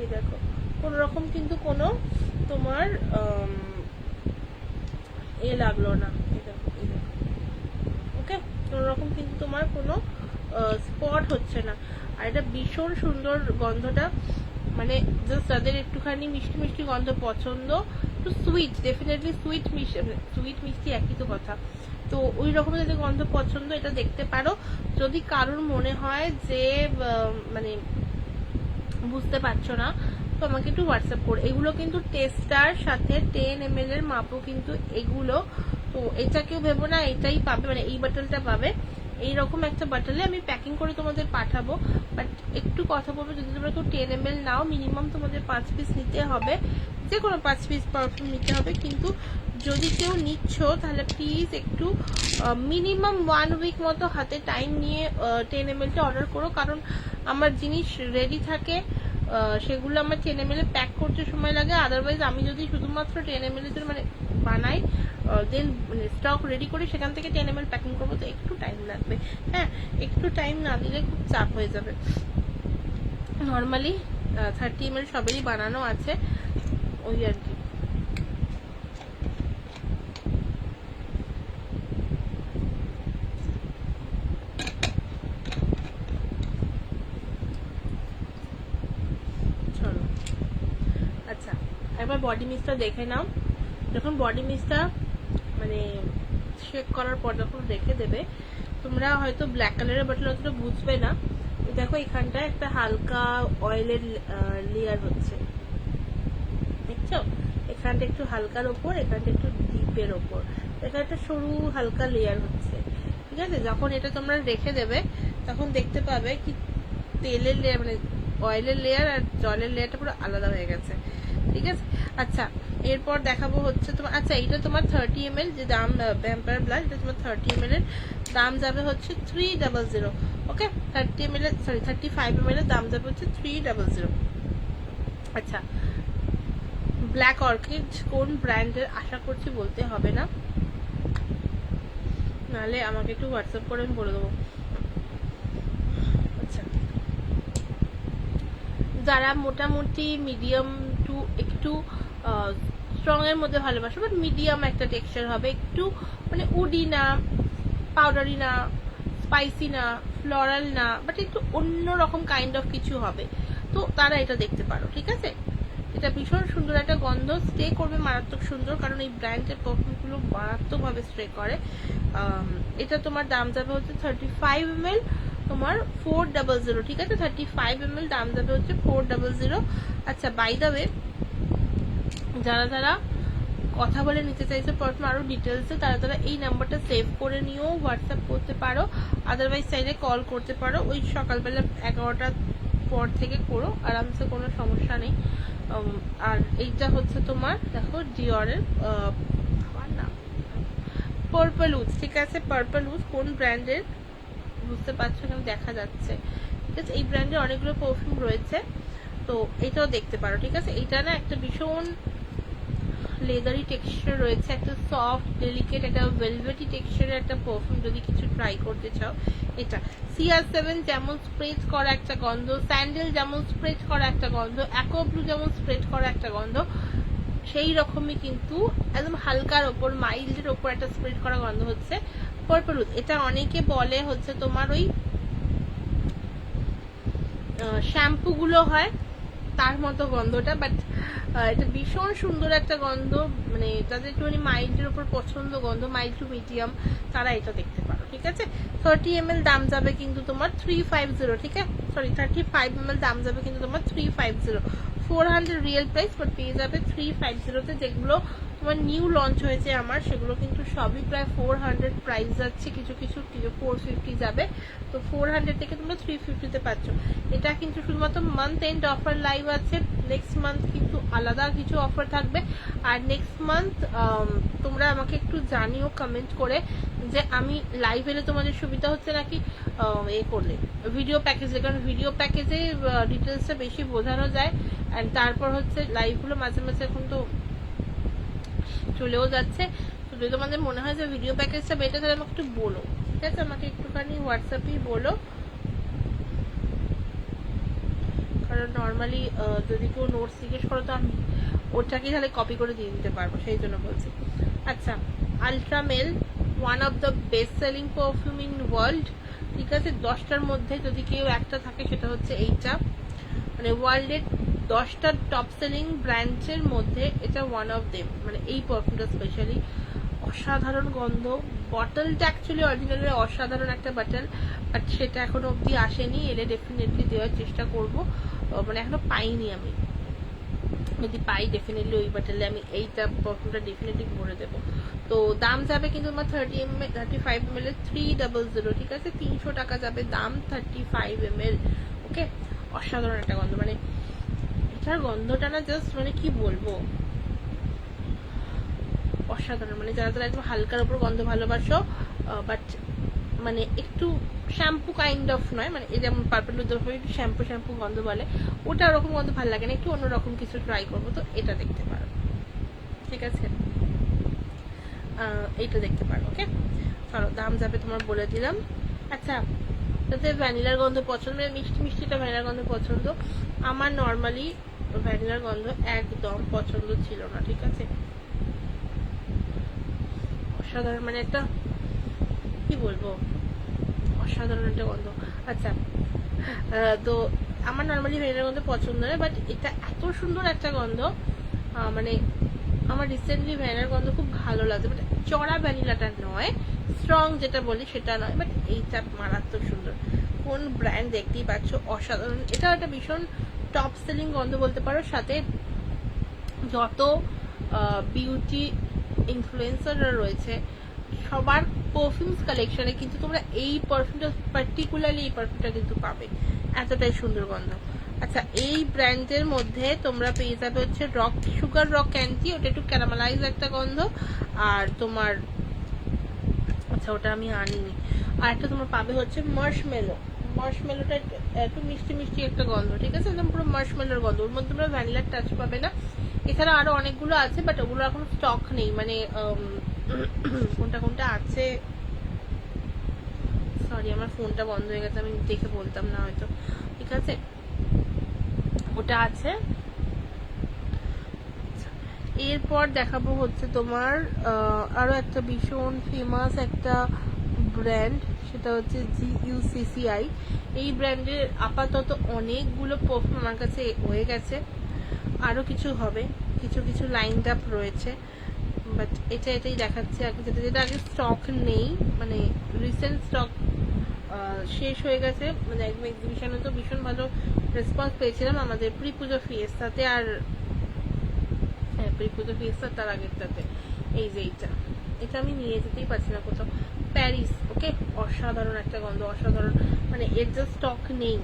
এই দেখো কোন রকম কিন্তু কোনো তোমার এ লাগলো না, ওকে, কোন রকম কিন্তু তোমার কোনো স্পট হচ্ছে না। আর এটা ভীষণ সুন্দর গন্ধটা, মানে জাস্ট যাদের একটুখানি মিষ্টি মিষ্টি গন্ধ পছন্দ, একটু সুইট, ডেফিনেটলি সুইট মিষ্টি একই তো কথা, তো ওই রকম যাদের গন্ধ পছন্দ এটা দেখতে পারো। যদি কারোর মনে হয় যে মানে বুঝতে পারছো না, তো আমাকে একটু হোয়াটসঅ্যাপ করো। এগুলো কিন্তু টেস্টার সাথে 10 ml এর মাপও কিন্তু এগুলো, তো এটা কেউ ভেবো না এটাই পাবে, মানে এই বাটলটা পাবে, এইরকম একটা বাটলে আমি প্যাকিং করে তোমাদের পাঠাবো। বাট একটু কথা বলবো, যদি তোমরা কেউ 10 ml নাও মিনিমাম তোমাদের 5 পিস নিতে হবে, যে কোনো 5 পিস পারফিউম নিতে হবে। কিন্তু যদি কেউ নিচ্ছ তাহলে প্লিজ একটু মিনিমাম 1 উইক মতো হাতে টাইম নিয়ে 10 ml টা অর্ডার করো, কারণ আমার জিনিস রেডি থাকে, সেগুলো আমার 10 ml প্যাক করতে সময় লাগে। আদারওয়াইজ আমি যদি শুধুমাত্র 10 ml এর মানে বানাই, দেন মানে স্টক রেডি করে সেখান থেকে 10 ml প্যাকিং করবো, তো একটু টাইম লাগবে। হ্যাঁ, একটু টাইম না দিলে খুব চাপ হয়ে যাবে। নর্মালি 30 ml সবেরই বানানো আছে, ওই আর কি। চলো আচ্ছা একবার বডি মিস্টটা দেখে নাও। যখন বডি মিস্টটা মানে শেক করার পর যখন রেখে দেবে, তোমরা হয়তো ব্ল্যাক কালারের বটল অতটা বুঝবে না। দেখো এখানটায় একটা হালকা অয়েলের লেয়ার হচ্ছে, দেখছো, এখানটা একটু হালকার ওপর, এখানটা একটু ডিপের ওপর, এখানে একটা সরু হালকা লেয়ার হচ্ছে, ঠিক আছে। যখন এটা তোমরা রেখে দেবে তখন দেখতে পাবে কি তেলের লেয়ার মানে অয়েলের লেয়ার আর জলের লেয়ারটা পুরো আলাদা হয়ে গেছে, ঠিক আছে। আচ্ছা এরপর দেখাবো হচ্ছে তোমার, আচ্ছা এটা তোমার 30 ml যে দাম ভ্যাম্পায়ার ব্লাশ, এটা তোমার 30 ml এর দাম যাবে হচ্ছে 300, ওকে। 30 ml সরি 35 ml এর দাম যাবে হচ্ছে 300। আচ্ছা ব্ল্যাক অর্কিড কোন ব্র্যান্ডের আশা করছি বলতে হবে না, নাহলে আমাকে একটু হোয়াটসঅ্যাপ করে আমি বলে দেবো। আচ্ছা যারা মোটামুটি মিডিয়াম টু একটু স্ট্রং এর মধ্যে ভালোবাসো, বাট মিডিয়াম একটা টেক্সচার হবে, একটু মানে উডি না, পাউডারি না, স্পাইসি না, ফ্লোরাল না, বাট একটু অন্য রকম কাইন্ড অফ কিছু হবে, তো তারা এটা দেখতে পারো, ঠিক আছে। এটা ভীষণ সুন্দর একটা গন্ধ, স্টে করবে মারাত্মক সুন্দর, কারণ এই ব্র্যান্ডের পারফিউমগুলো মারাত্মকভাবে স্টে করে। এটা তোমার দাম যাবে হচ্ছে 35 ml তোমার 400, ঠিক আছে। 35 ml দাম যাবে হচ্ছে 400। আচ্ছা বাই দ্য ওয়ে যারা যারা কথা বলে নিতে চাইছে পারফিউম আরো ডিটেলসে, তারা এই নাম্বারটা সেভ করে নিয়েও হোয়াটসঅ্যাপ করতে পারো, আদারওয়াইজ চাইলে কল করতে পারো। ওই সকালবেলা 11টার পর থেকে করো, আরামসে, কোনো সমস্যা নেই। আর এইটা হচ্ছে তোমার দেখো ডিওরের না পার্পল উজ, ঠিক আছে। পার্পল উজ কোন ব্র্যান্ডের বুঝতে পারছো, এখানে দেখা যাচ্ছে, ঠিক আছে। এই ব্র্যান্ডের অনেকগুলো পারফিউম রয়েছে, তো এটাও দেখতে পারো, ঠিক আছে। এইটা না একটা ভীষণ লেদারি টেক্সচার রয়েছে, একটা সফট ডেলিকেট একটা ভেলভেটি টেক্সচারের একটা পারফিউম, যদি কিছু ট্রাই করতে চাও এটা। CR7 যেমন স্প্রেড করা একটা গন্ধ, স্যান্ডেল যেমন স্প্রেড করা একটা গন্ধ, অ্যাকোব্লু যেমন স্প্রেড করা একটা গন্ধ, সেই রকমই কিন্তু একদম হালকার ওপর মাইল্ডের ওপর একটা স্প্রেড করা গন্ধ হচ্ছে পার্পল উড। এটা অনেকে বলে হচ্ছে তোমার ওই শ্যাম্পু গুলো হয় তার মতো গন্ধটা, বাট এটা ভীষণ সুন্দর একটা গন্ধ, মানে যাদের একটুখানি মাইল্ডের উপর পছন্দ গন্ধ, মাইল্ড টু মিডিয়াম, তারা এটা দেখতে পারো, ঠিক আছে। 30 ml দাম যাবে কিন্তু তোমার 350, ঠিক আছে, সরি 35 ml দাম যাবে কিন্তু তোমার 350, 400 রিয়েল প্রাইস, বাট পেয়ে যাবে 350-তে। যেগুলো তোমার নিউ লঞ্চ হয়েছে আমার, সেগুলো কিন্তু সবই প্রায় 400 প্রাইস যাচ্ছে, কিছু কিছু 450 যাবে, তো 400 থেকে তোমরা 350-তে পাচ্ছ। এটা কিন্তু শুধুমাত্র মান্থ এন্ড অফার লাইভ আছে, নেক্সট মান্থ কিন্তু আলাদা কিছু অফার থাকবে। আর নেক্সট মান্থ তোমরা আমাকে একটু জানিও কমেন্ট করে যে আমি লাইভ এলে তোমাদের সুবিধা হচ্ছে নাকি এ করলে ভিডিও প্যাকেজে, কারণ ভিডিও প্যাকেজে ডিটেলসটা বেশি বোঝানো যায়। অ্যান্ড তারপর হচ্ছে লাইভগুলো মাঝে মাঝে এখন তো চলেও যাচ্ছে। তো যদি তোমাদের মনে হয় যে ভিডিও প্যাকেজটা বেটার, তাহলে আমাকে একটু বলো, ঠিক আছে? আমাকে একটুখানি হোয়াটসঅ্যাপেই বলো, কারণ নর্মালি যদি কেউ নোটস জিজ্ঞেস করো তো আমি ওটাকে তাহলে কপি করে দিয়ে দিতে পারবো, সেই জন্য বলছি। আচ্ছা, Ultra Male, one of the best selling perfume in world, ঠিক আছে? 10টার মধ্যে যদি কেউ একটা থাকে সেটা হচ্ছে এইটা, মানে ওয়ার্ল্ডের 10টা টপ সেলিং ব্র্যান্ডের মধ্যে এটা ওয়ান অফ দেম। মানে এই পারফিউমটা স্পেশালি অসাধারণ গন্ধ। বটলটা অ্যাকচুয়ালি অরিজিনালি অসাধারণ একটা বটল, বাট সেটা এখনো অবধি আসেনি, এলে ডেফিনেটলি দেওয়ার চেষ্টা করব। মানে এখনো পাইনি আমি, যদি পাই ডেফিনেটলি ওই বটলে আমি এইটা পারফিউমটা ডেফিনেটলি ভরে দেবো। তো দাম যাবে কিন্তু আমার 35 ml 300, ঠিক আছে? 300 টাকা যাবে দাম, 35 ml। ওকে, অসাধারণ একটা গন্ধ, মানে এটার গন্ধটা না জাস্ট মানে কি বলবো, অসাধারণ। মানে যারা যারা একটু হালকার উপর গন্ধ ভালোবাসো, বাট মানে একটু শ্যাম্পু কাইন্ড অফ নয়, মানে এই যেমন পার্পল উদ্যোগ একটু শ্যাম্পু শ্যাম্পু গন্ধ বলে, ওটা ওরকম গন্ধ ভালো লাগে না, একটু অন্যরকম কিছু ট্রাই করবো, তো এটা দেখতে পারো, ঠিক আছে? এইটা দেখতে পারো। ওকে, চলো দাম যাবে তোমার বলে দিলাম। আচ্ছা, তাতে ভ্যানিলার গন্ধ পছন্দ, মিষ্টি মিষ্টিটা ভ্যানিলার গন্ধ পছন্দ। আমার নর্মালি ভ্যানিলার গন্ধ একদম পছন্দ ছিল না, ঠিক আছে? অসাধারণ, মানে একটা কি বলবো, অসাধারণ একটা গন্ধ। আচ্ছা, তো আমার নর্মালি ভ্যানিলার গন্ধ পছন্দ নয়, বাট এটা এত সুন্দর একটা গন্ধ, মানে আমার রিসেন্টলি ভ্যানিলার গন্ধ খুব ভালো লাগছে, বাট চড়া ভ্যানিলাটা নয়, স্ট্রং যেটা বলি সেটা নয়, বাট এইটা মারাত্মক সুন্দর। কোন ব্র্যান্ড দেখতেই পাচ্ছ, অসাধারণ। এটা একটা ভীষণ টপ সেলিং গন্ধ বলতে পারো। সাথে যত বিউটি ইনফ্লুয়েন্সাররা রয়েছে সবার পারফিউমস কালেকশনে কিন্তু তোমরা এই পারফিউমটা, পার্টিকুলারলি এই পারফিউমটা কিন্তু পাবে, এতটাই সুন্দর গন্ধ। আচ্ছা, এই ব্র্যান্ডের মধ্যে তোমরা পেয়ে যাবে হচ্ছে রক সুগার রক ক্যান্ডি, ওটা একটু ক্যারামেলাইজ একটা গন্ধ। আর তোমার, আচ্ছা ওটা আমি আনিনি। আর একটা তোমার পাবে হচ্ছে মার্শমেলো, মার্শমেলোটা একটু মিষ্টি মিষ্টি একটা গন্ধ, ঠিক আছে? একদম পুরো মার্শমেলোর গন্ধ, ওর মধ্যে তোমরা ভ্যানিলার টাচ পাবে না। এছাড়া আরো অনেকগুলো আছে, বাট ওগুলো এখন স্টক নেই, মানে কোনটা কোনটা আছে, সরি আমার ফোনটা বন্ধ হয়ে গেছে, আমি দেখে বলতাম না হয়তো, ঠিক আছে? ওটা আছে। এরপর দেখাবো হচ্ছে তোমার আরো একটা ভীষণ ফেমাস একটা ব্র্যান্ড, সেটা হচ্ছে GUCCI। এই ব্র্যান্ডের আপাতত অনেকগুলো পারফিউম আমার কাছে হয়ে গেছে, আরো কিছু হবে, কিছু কিছু লাইনড আপ রয়েছে, বাট এটাই দেখাচ্ছে আগে, যেটা আগে স্টক নেই, মানে রিসেন্ট স্টক শেষ হয়ে গেছে। মানে একদম এক্সিবিশনে তো ভীষণ ভালো রেসপন্স পেয়েছিলাম আমাদের প্রি পুজো ফিয়েস্তাতে, আর হ্যাঁ প্রি পুজো ফিয়েস্তা তার আগেরটাতে। এই যে এটা আমি নিয়ে যেতেই পারছি না কোথাও, প্যারিস। ওকে, অসাধারণ একটা গন্ধ, অসাধারণ, মানে এর যে স্টক নেই।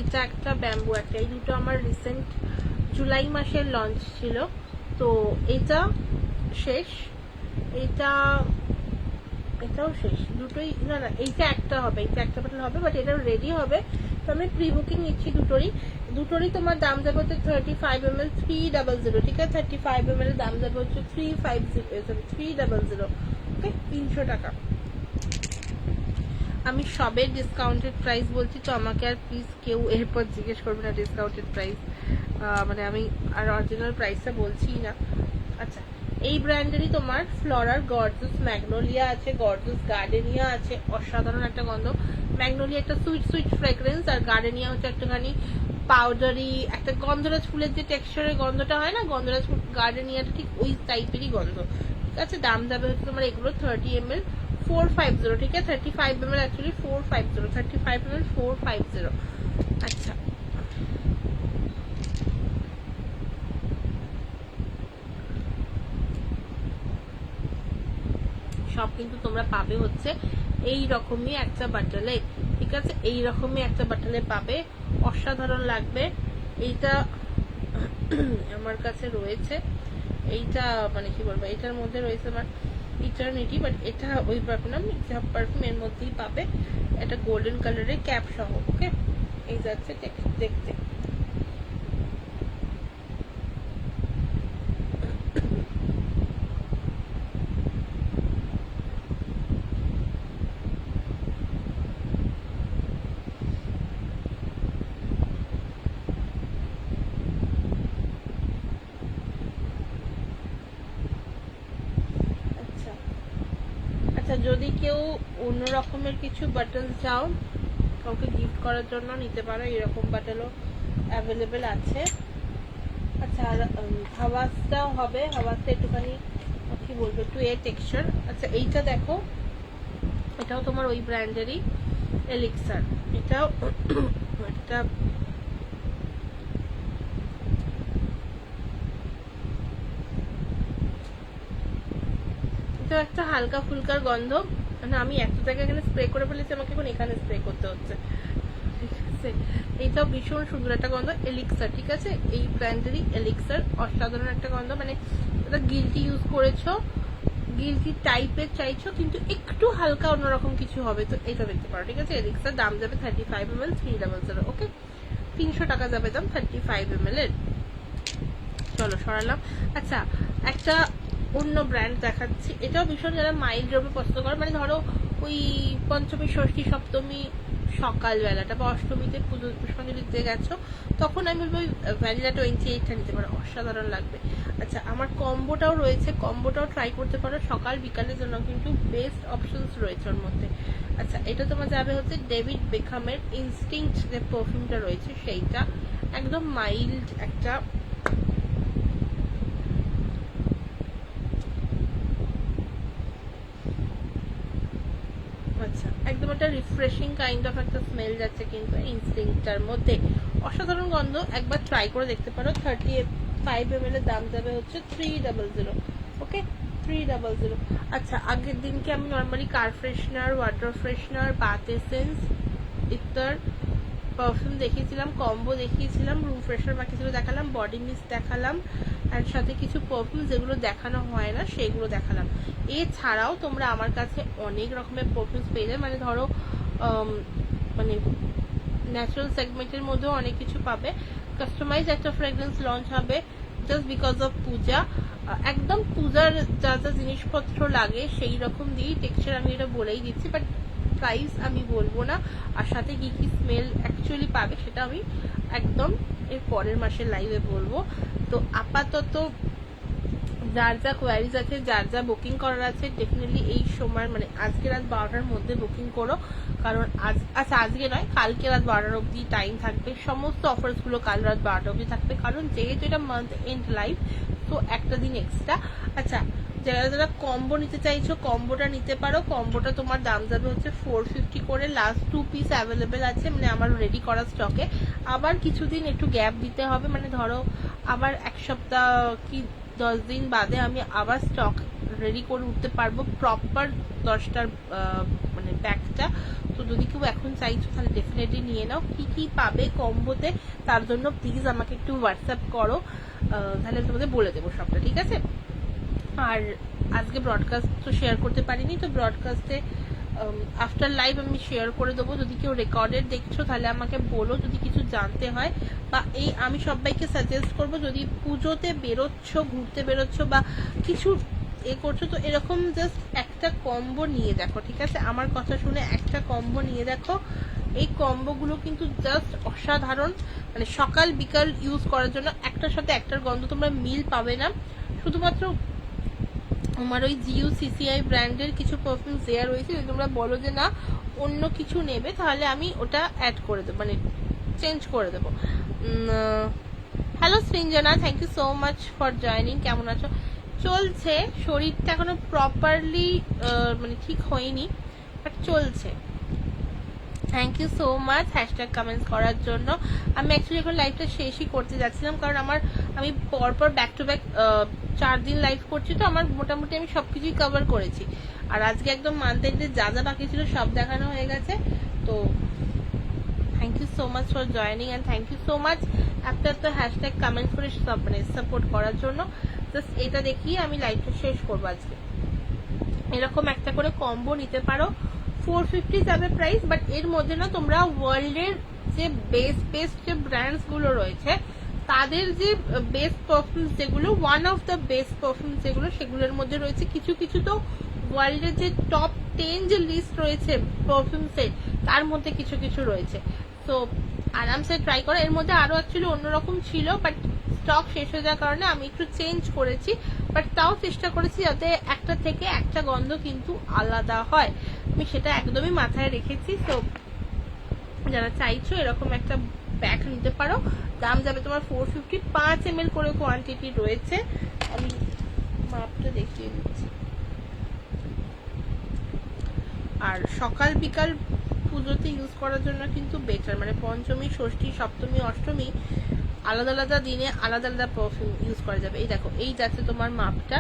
এটা একটা ব্যাম্বু একটা, এই দুটো আমার রিসেন্ট জুলাই মাসের লঞ্চ ছিল, তো এটা শেষ, এটাও শেষ, দুটোই না এইটা একটা হবে, এইটা একটা বটল হবে, বাট এটাও রেডি হবে। তো আমি প্রি বুকিং নিচ্ছি দুটোরই তোমার দাম যাবে হচ্ছে 35 ml 300, ঠিক আছে? 35 ml এর দাম যাবে হচ্ছে 300, ওকে, 300 টাকা। আমি সবে ডিসকাউন্টেড প্রাইস বলছি, তো আমাকে আর প্লিজ কেউ এরপর জিজ্ঞেস করবে না ডিসকাউন্টেড প্রাইস, মানে আমি আর অরিজিনাল প্রাইসটা বলছি না। আচ্ছা, এই ব্র্যান্ডেরই তোমার ফ্লোরার গর্জাস ম্যাগনোলিয়া আছে, গর্জাস গার্ডেনিয়া আছে, অসাধারণ একটা গন্ধ। ম্যাগনোলিয়া একটা সুইট সুইট ফ্রেগ্রেন্স, আর গার্ডেনিয়া হচ্ছে একটুখানি পাউডারি একটা গন্ধরাজ ফুলের যে টেক্সচারের গন্ধটা হয় না, গন্ধরাজ ফুল, গার্ডেনিয়াটা ঠিক ওই টাইপেরই গন্ধ, ঠিক আছে? দাম যাবে হচ্ছে তোমার এগুলো 30 ml 450, ঠিক আছে? 35 ml অ্যাকচুয়ালি 450, 35 ml 450। আচ্ছা, সব কিন্তু তোমরা পাবে হচ্ছে এই রকমই একটা বাটলে, ঠিক আছে, এই রকমই একটা বাটলে পাবে, অসাধারণ লাগবে। এইটা আমার কাছে রয়েছে, এইটা মানে কি বলবো, এটার মধ্যে রয়েছে আমার ইটারনিটি, বাট এটা ওই পারফিউম পারফিউম এর মধ্যেই পাবে। এটা গোল্ডেন কালারের ক্যাপ সহ। ওকে, এই যাচ্ছে দেখতে। আচ্ছা, যদি কেউ অন্য রকমের কিছু বাটল চাও কাউকে গিফট করার জন্য নিতে পারো, এরকম বাটলও অ্যাভেলেবেল আছে। আচ্ছা, আর হাওয়াজটাও হবে, হাওয়াজটা একটুখানি কি বলবো, একটু এর টেক্সচার। আচ্ছা, এইটা দেখো, এটাও তোমার ওই ব্র্যান্ডেরই এলিক্সার। এটাও একটা তো একটা হালকা ফুলকার গন্ধ, মানে আমি এত জায়গায় এখানে স্প্রে করে ফেলেছি, আমাকে এখন এখানে স্প্রে করতে হচ্ছে, ঠিক আছে। এইটাও ভীষণ সুন্দর একটা গন্ধ, এলিক্সার, ঠিক আছে, এই ব্র্যান্ডেরই এলিক্সার, অসাধারণ একটা গন্ধ। মানে এটা গিল্টি ইউজ করেছো, গিল্টি টাইপের চাইছো কিন্তু একটু হালকা অন্যরকম কিছু হবে, তো এটা দেখতে পারো, ঠিক আছে। এলিক্সার দাম যাবে 35 ml 300। ওকে, 300 টাকা যাবে দাম 35 ml এর। চলো সরালাম। আচ্ছা, একটা অন্য ব্র্যান্ড দেখাচ্ছি, এটাও ভীষণ যারা মাইল্ড দ্রব্য পছন্দ করে, মানে ধরো ওই পঞ্চমী ষষ্ঠী সপ্তমী সকালবেলাটা বা অষ্টমীতে পুজো পুষ্পাঞ্জলি দিতে গেছো, তখন আমি বলবো ওই ভ্যানিলা 28টা নিতে পারো, অসাধারণ লাগবে। আচ্ছা, আমার কম্বোটাও রয়েছে, কম্বোটাও ট্রাই করতে পারো, সকাল বিকালের জন্য কিন্তু বেস্ট অপশনস রয়েছে ওর মধ্যে। আচ্ছা, এটা তোমার যাবে হচ্ছে ডেভিড বেকহামের ইনস্টিংক্ট যে পারফিউমটা রয়েছে সেইটা, একদম মাইল্ড একটা একদম একটা রিফ্রেশিং কাইন্ড অফ একটা স্মেল যাচ্ছে কিন্তু ইনস্টিংক্টটার মধ্যে, অসাধারণ গন্ধ, একবার ট্রাই করে দেখতে পারো। 35 ml এর দাম যাবে হচ্ছে 300। ওকে, 300। আচ্ছা, আগের দিনকে আমি normally car freshener, water freshener, bath essence, ইত্যার পারফিউম দেখিয়েছিলাম, কম্বো দেখিয়েছিলাম, রুম ফ্রেশনার বাকি ছিল দেখালাম, বডি মিস্ট দেখালাম, আর সাথে কিছু পারফিউম যেগুলো দেখানো হয় না সেগুলো দেখালাম। এছাড়াও তোমরা আমার কাছে অনেক রকমের পারফিউমস পেয়ে যাবে, মানে ধরো মানে ন্যাচারাল সেগমেন্টের মধ্যেও অনেক কিছু পাবে। কাস্টমাইজ একটা ফ্রেগ্রেন্স লঞ্চ হবে জাস্ট বিকজ অফ পূজা, একদম পূজার যা যা জিনিসপত্র লাগে সেই রকম দিয়েই টেক্সচার আমি এটা বলেই দিচ্ছি, বাট প্রাইস আমি বলবো না, আর সাথে কি কি স্মেল অ্যাকচুয়ালি পাবে সেটা আমি একদম এর পরের মাসের লাইভে বলবো। তো আপাতত যার যা কোয়ারিজ আছে, যার যা বুকিং করার আছে, ডেফিনেটলি এই সময় মানে আজকে রাত 12টার মধ্যে বুকিং করো, কারণ আচ্ছা আজকে নয়, কালকে রাত 12টার অবধি টাইম থাকবে, সমস্ত অফার্স গুলো কাল রাত 12টা অবধি থাকবে, কারণ যেহেতু এটা মান্থ এন্ড লাইভ, তো একটা দিন এক্সট্রা। আচ্ছা, যারা যারা কম্বো নিতে চাইছো কম্বোটা নিতে পারো, কম্বোটা তোমার দাম যাবে হচ্ছে 450 করে, লাস্ট 2 পিস অ্যাভেলেবেল আছে, মানে আমার রেডি করা স্টকে। আবার কিছুদিন একটু গ্যাপ দিতে হবে, মানে ধরো আবার এক সপ্তাহ কি 10 দিন বাদে আমি আবার স্টক রেডি করে উঠতে পারবো প্রপার 10টার মানে ব্যাগটা। তো যদি কেউ এখন চাইছো তাহলে ডেফিনেটলি নিয়ে নাও। কি কি পাবে কম্বোতে তার জন্য প্লিজ আমাকে একটু হোয়াটসঅ্যাপ করো, তাহলে আমি তোমাদের বলে দেবো সবটা, ঠিক আছে। আর আজকে ব্রডকাস্ট তো শেয়ার করতে পারিনি, তো ব্রডকাস্টে আফটার লাইভ আমি শেয়ার করে দেবো। যদি কেউ রেকর্ডেড দেখছো তাহলে আমাকে বলো যদি কিছু জানতে হয়, বা এই আমি সবাইকে সাজেস্ট করবো যদি পুজোতে বেরোচ্ছ, ঘুরতে বেরোচ্ছ বা কিছু করছো, তো এরকম জাস্ট একটা কম্বো নিয়ে দেখো, ঠিক আছে, আমার কথা শুনে একটা কম্বো নিয়ে দেখো। এই কম্বোগুলো কিন্তু জাস্ট অসাধারণ, মানে সকাল বিকাল ইউজ করার জন্য, একটার সাথে একটার গন্ধ তোমরা মিল পাবে না। শুধুমাত্র আমার ওই GUCCI ব্র্যান্ডের কিছু পারফিউম দেওয়া রয়েছে, যদি তোমরা বলো যে না অন্য কিছু নেবে তাহলে আমি ওটা অ্যাড করে দেবো, মানে চেঞ্জ করে দেবো। Hello Srinjana, thank you so much for joining. কেমন আছো? চলছে, শরীরটা এখনো প্রপারলি মানে ঠিক হয়নি, বাট চলছে। Thank you so much hashtag comments করার জন্য। আমি অ্যাকচুয়ালি এখন লাইভটা শেষই করতে যাচ্ছিলাম, কারণ আমি পরপর ব্যাক টু ব্যাক 4 দিন লাইভ করছি, তো আমার মোটামুটি আমি সবকিছুই কভার করেছি। আর আজকে একদম মান্থ এন্ডে যা যা বাকি ছিল সব দেখানো হয়ে গেছে। তো thank you so much for joining and thank you so much একটা হ্যাশট্যাগ কমেন্টস করে মানে সাপোর্ট করার জন্য। জাস্ট এটা দেখিয়ে আমি লাইভটা শেষ করবো আজকে। এরকম একটা করে কম্বো নিতে পারো, 450 যাবে প্রাইস, বাট এর মধ্যে না তোমরা ওয়ার্ল্ডের যে বেস্ট যে ব্র্যান্ডস গুলো রয়েছে তাদের যে বেস্ট পারফিউমস যেগুলো, one of the best perfumes যেগুলো, সেগুলোর মধ্যে রয়েছে কিছু কিছু তো ওয়ার্ল্ডের যে টপ 10 যে লিস্ট রয়েছে পারফিউমসের, তার মধ্যে কিছু কিছু রয়েছে। তো আরামসে ট্রাই করো। এর মধ্যে আরো অ্যাকচুয়ালি অন্যরকম ছিল, বাট স্টক শেষ হয়ে যাওয়ার কারণে আমি একটু চেঞ্জ করেছি, বাট তাও চেষ্টা করেছি যাতে একটা থেকে একটা গন্ধ কিন্তু আলাদা হয়, আমি সেটা একদমই মাথায় রেখেছি। তো যারা চাইছো এরকম একটা প্যাক নিতে পারো, দাম যাবে তোমার 450, 5 ml করে কোয়ান্টিটি রয়েছে। আমি মাপটা দেখিয়ে দিচ্ছি। আর সকাল বিকাল পুজোতে ইউজ করার জন্য কিন্তু বেটার, মানে পঞ্চমী, ষষ্ঠী, সপ্তমী, অষ্টমী আলাদা আলাদা দিনে আলাদা আলাদা পারফিউম ইউজ করা যাবে। এই দেখো, এই যাচ্ছে তোমার মাপটা।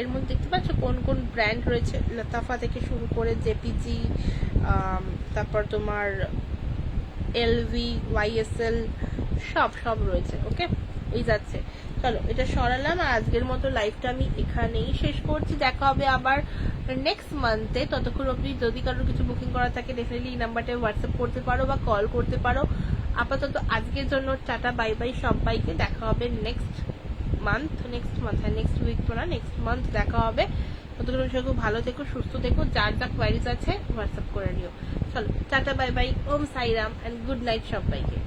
এর মধ্যে দেখতে পাচ্ছ কোন কোন ব্র্যান্ড রয়েছে, লতাফা থেকে শুরু করে জেপিজি, তারপর তোমার এলভি, ওয়াইএসএল, সব রয়েছে। ওকে, এই যাচ্ছে। চলো এটা সরালাম, আর আজকের মতো লাইভটা আমি এখানেই শেষ করছি। দেখা হবে আবার নেক্সট মান্থে। ততক্ষণ অবধি যদি কারোর কিছু বুকিং করা থাকে ডেফিনেটলি এই নাম্বারটায় হোয়াটসঅ্যাপ করতে পারো বা কল করতে পারো। আপাতত আজকের জন্য টাটা, বাই বাই সবাইকে। দেখা হবে নেক্সট মান্থ, হ্যাঁ নেক্সট উইক তো না, নেক্সট মান্থ দেখা হবে। ততক্ষণ সবাই খুব ভালো থেকো, সুস্থ থেকো, যার যা কোয়ারিজ আছে হোয়াটসঅ্যাপ করে নিও। চলো tata, bye bye, Om Sairam and good night সবাইকে।